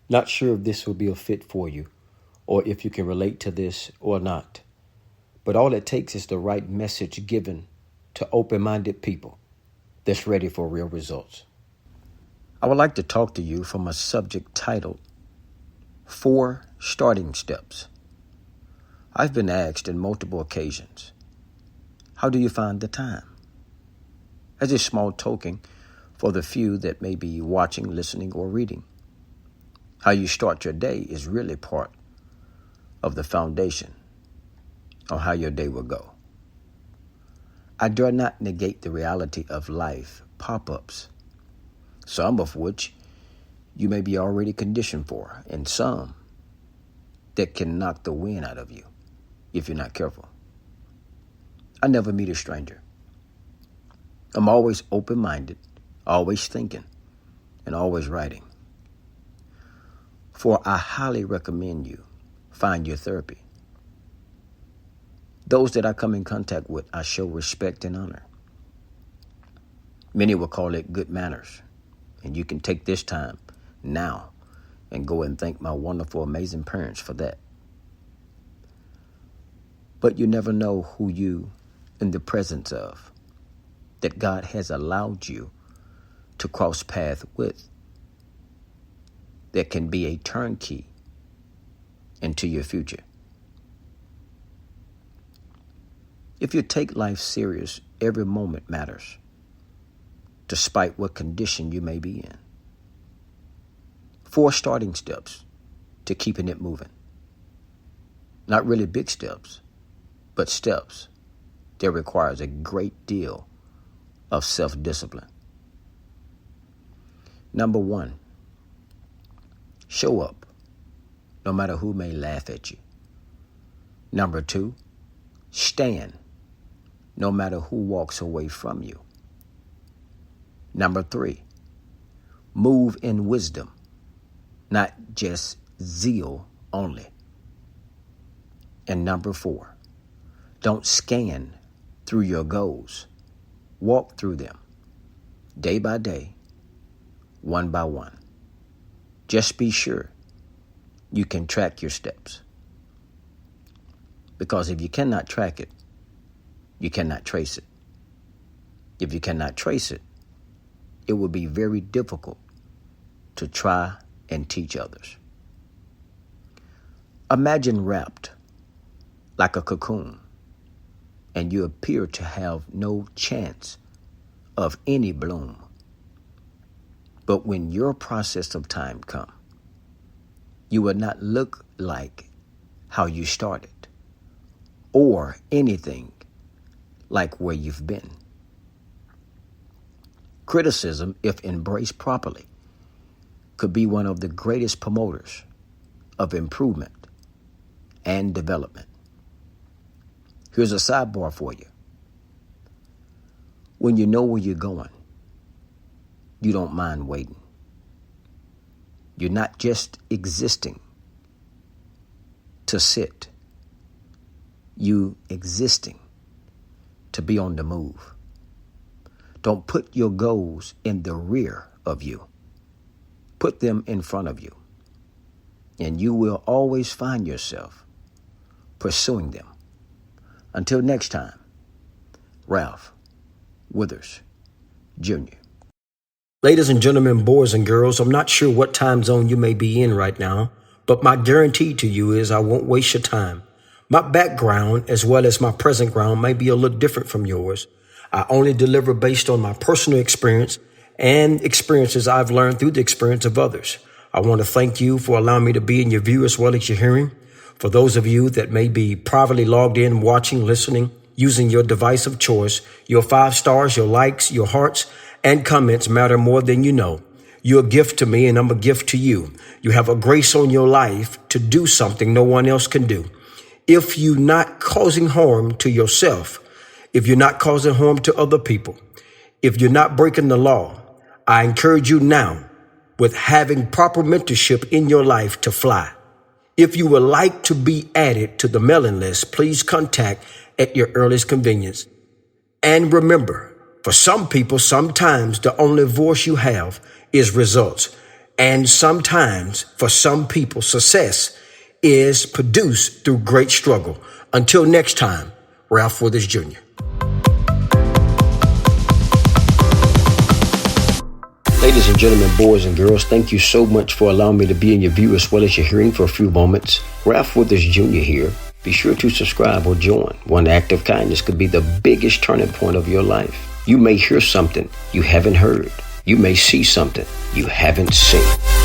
Not sure if this will be a fit for you or if you can relate to this or not. But all it takes is the right message given to open-minded people that's ready for real results. I would like to talk to you from a subject titled 4 Starting Steps. I've been asked in multiple occasions, how do you find the time? As a small token for the few that may be watching, listening, or reading. How you start your day is really part of the foundation on how your day will go. I dare not negate the reality of life pop-ups, some of which you may be already conditioned for, and some that can knock the wind out of you if you're not careful. I never meet a stranger. I'm always open-minded, always thinking, and always writing. For I highly recommend you find your therapy. Those that I come in contact with, I show respect and honor. Many will call it good manners, and you can take this time now and go and thank my wonderful, amazing parents for that. But you never know who you in the presence of that God has allowed you to cross paths with that can be a turnkey into your future. If you take life serious, every moment matters, despite what condition you may be in. 4 starting steps to keeping it moving. Not really big steps, but steps that requires a great deal of self-discipline. Number 1, show up, no matter who may laugh at you. Number 2, stand, no matter who walks away from you. Number 3, move in wisdom, not just zeal only. And number 4, don't scan through your goals. Walk through them, day by day, one by one. Just be sure you can track your steps. Because if you cannot track it, you cannot trace it. If you cannot trace it, it will be very difficult to try and teach others. Imagine wrapped like a cocoon, and you appear to have no chance of any bloom. But when your process of time comes, you will not look like how you started or anything like where you've been. Criticism, if embraced properly, could be one of the greatest promoters of improvement and development. Here's a sidebar for you. When you know where you're going, you don't mind waiting. You're not just existing to sit. You existing to be on the move. Don't put your goals in the rear of you. Put them in front of you. And you will always find yourself pursuing them. Until next time, Ralph Withers, Jr. Ladies and gentlemen, boys and girls, I'm not sure what time zone you may be in right now, but my guarantee to you is I won't waste your time. My background, as well as my present ground, may be a little different from yours. I only deliver based on my personal experience and experiences I've learned through the experience of others. I want to thank you for allowing me to be in your view as well as your hearing. For those of you that may be privately logged in, watching, listening, using your device of choice, your 5 stars, your likes, your hearts, and comments matter more than you know. You're a gift to me and I'm a gift to you. You have a grace on your life to do something no one else can do. If you're not causing harm to yourself, if you're not causing harm to other people, if you're not breaking the law, I encourage you now with having proper mentorship in your life to fly. If you would like to be added to the mailing list, please contact at your earliest convenience. And remember, for some people, sometimes the only voice you have is results. And sometimes, for some people, success is produced through great struggle. Until next time, Ralph Withers Jr. Ladies and gentlemen, boys and girls, thank you so much for allowing me to be in your view as well as your hearing for a few moments. Ralph Withers Jr. here. Be sure to subscribe or join. One act of kindness could be the biggest turning point of your life. You may hear something you haven't heard. You may see something you haven't seen.